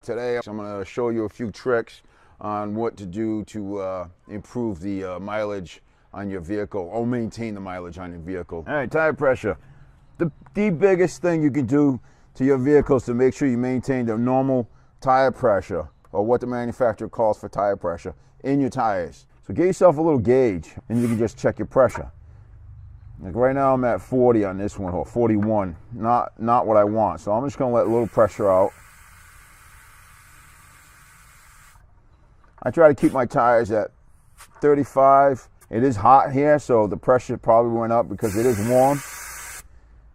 Today I'm going to show you a few tricks on what to do to improve the mileage on your vehicle or maintain the mileage on your vehicle. All right, tire pressure. The biggest thing you can do to your vehicle is to make sure you maintain the normal tire pressure, or what the manufacturer calls for tire pressure, in your tires. So get yourself a little gauge and you can just check your pressure. Like right now I'm at 40 on this one, or 41. Not what I want. So I'm just going to let a little pressure out. I try to keep my tires at 35. It is hot here, so the pressure probably went up because it is warm.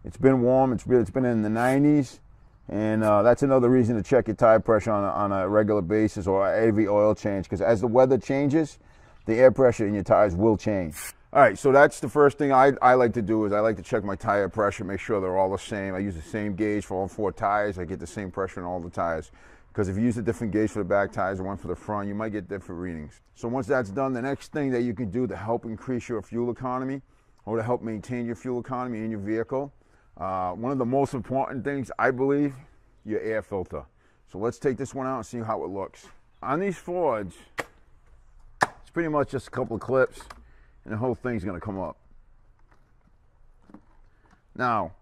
It's been warm. It's been in the 90s, and that's another reason to check your tire pressure on a regular basis or every oil change, because as the weather changes, the air pressure in your tires will change. All right, so that's the first thing I like to do, is I like to check my tire pressure, make sure they're all the same. I use the same gauge for all 4 tires. I get the same pressure in all the tires. Because if you use a different gauge for the back tires and one for the front, you might get different readings. So once that's done, the next thing that you can do to help increase your fuel economy, or to help maintain your fuel economy in your vehicle, one of the most important things, I believe, your air filter. So let's take this one out and see how it looks. On these Fords, it's pretty much just a couple of clips and the whole thing's gonna come up. Now,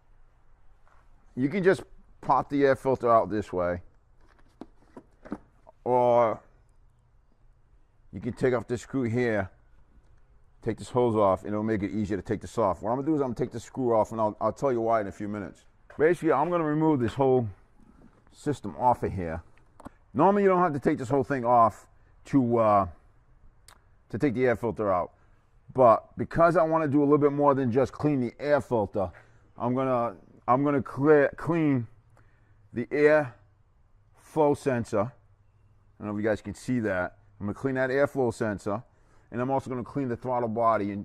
you can just pop the air filter out this way, or you can take off this screw here, take this hose off, and it'll make it easier to take this off. What I'm gonna do is I'm gonna take this screw off, and I'll tell you why in a few minutes. Basically, I'm gonna remove this whole system off of here. Normally, you don't have to take this whole thing off to take the air filter out. But because I want to do a little bit more than just clean the air filter, I'm gonna clean the air flow sensor. I don't know if you guys can see that. I'm going to clean that airflow sensor, and I'm also going to clean the throttle body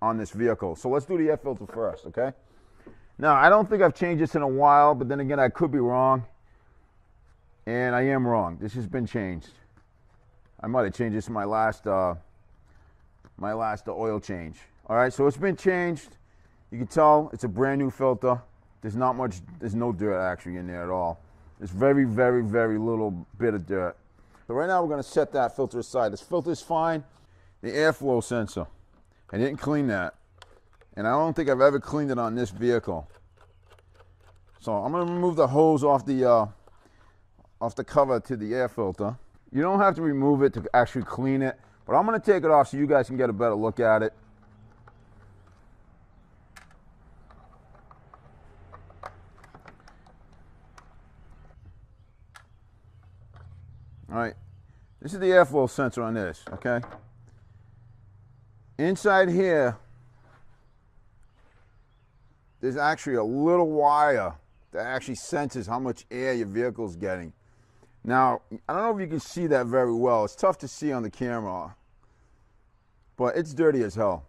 on this vehicle. So let's do the air filter first, okay? Now, I don't think I've changed this in a while, but then again, I could be wrong, and I am wrong. This has been changed. I might have changed this in my last oil change. All right, so it's been changed. You can tell it's a brand new filter. There's no dirt actually in there at all. There's very, very, very little bit of dirt. So right now we're going to set that filter aside. This filter is fine. The airflow sensor, I didn't clean that, and I don't think I've ever cleaned it on this vehicle. So I'm going to remove the hose off the cover to the air filter. You don't have to remove it to actually clean it, but I'm going to take it off so you guys can get a better look at it. All right, this is the airflow sensor on this, okay? Inside here, there's actually a little wire that actually senses how much air your vehicle's getting. Now, I don't know if you can see that very well. It's tough to see on the camera, but it's dirty as hell,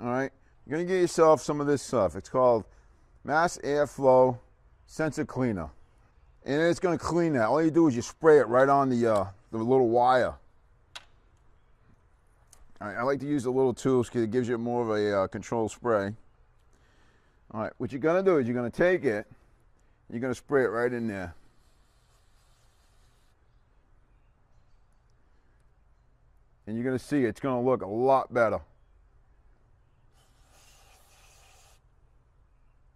all right? You're gonna get yourself some of this stuff. It's called Mass Airflow Sensor Cleaner. And it's going to clean that. All you do is you spray it right on the little wire. All right, I like to use the little tools because it gives you more of a controlled spray. All right, what you're going to do is you're going to take it, you're going to spray it right in there. And you're going to see it's going to look a lot better.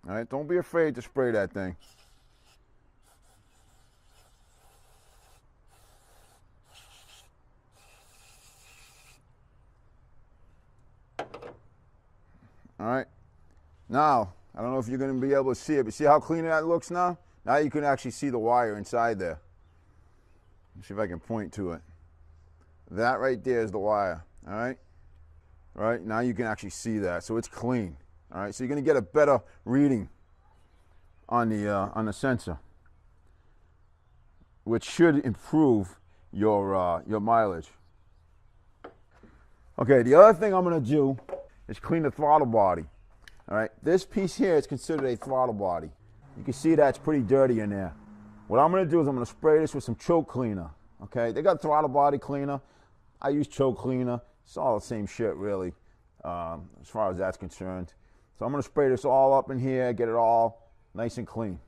All right, don't be afraid to spray that thing. All right, now, I don't know if you're going to be able to see it, but see how clean that looks now? Now you can actually see the wire inside there. Let's see if I can point to it. That right there is the wire, all right? All right, now you can actually see that, so it's clean. All right, so you're going to get a better reading on the sensor, which should improve your mileage. Okay, the other thing I'm going to do is clean the throttle body. All right, this piece here is considered a throttle body. You can see that's pretty dirty in there. What I'm going to do is I'm going to spray this with some choke cleaner. Okay, they got throttle body cleaner. I use choke cleaner. It's all the same shit, really, as far as that's concerned. So I'm going to spray this all up in here, get it all nice and clean.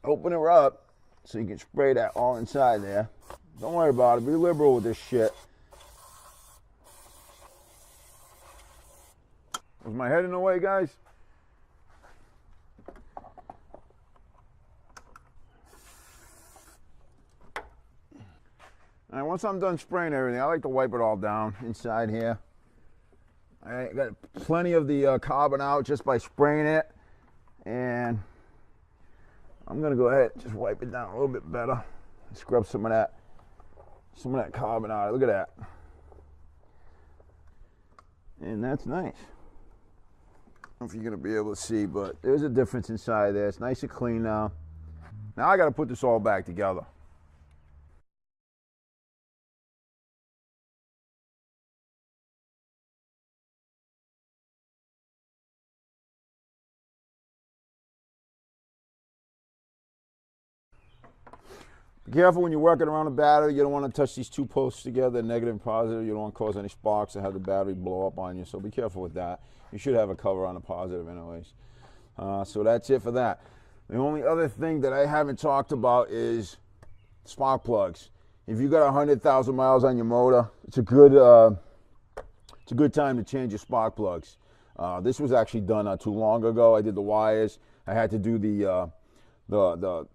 Open her up, so you can spray that all inside there. Don't worry about it. Be liberal with this shit. Was my head in the way, guys? All right, once I'm done spraying everything, I like to wipe it all down inside here. I got plenty of the carbon out just by spraying it, and I'm gonna go ahead and just wipe it down a little bit better. Scrub some of that carbon out. Look at that, and that's nice. I don't know if you're gonna be able to see, but there's a difference inside there. It's nice and clean now. Now I got to put this all back together. Be careful when you're working around a battery. You don't want to touch these two posts together, negative and positive. You don't want to cause any sparks or have the battery blow up on you. So be careful with that. You should have a cover on the positive anyways. So that's it for that. The only other thing that I haven't talked about is spark plugs. If you got 100,000 miles on your motor, it's a good time to change your spark plugs. This was actually done not too long ago. I did the wires. I had to do the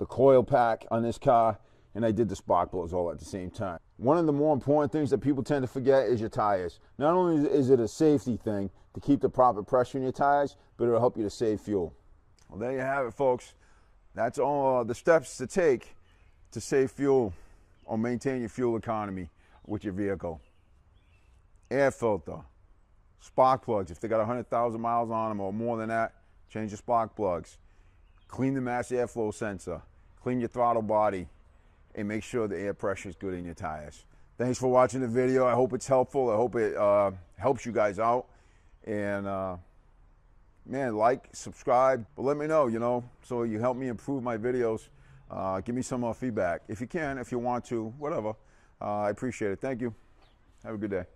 coil pack on this car, and I did the spark plugs all at the same time. One of the more important things that people tend to forget is your tires. Not only is it a safety thing to keep the proper pressure in your tires, but it'll help you to save fuel. Well, there you have it, folks. That's all the steps to take to save fuel or maintain your fuel economy with your vehicle. Air filter, spark plugs. If they got 100,000 miles on them or more than that, change your spark plugs. Clean the mass airflow sensor. Clean your throttle body. And make sure the air pressure is good in your tires. Thanks for watching the video. I hope it's helpful. I hope it helps you guys out. And man, like, subscribe, but let me know, so you help me improve my videos. Give me some feedback. If you can, if you want to, whatever. I appreciate it. Thank you. Have a good day.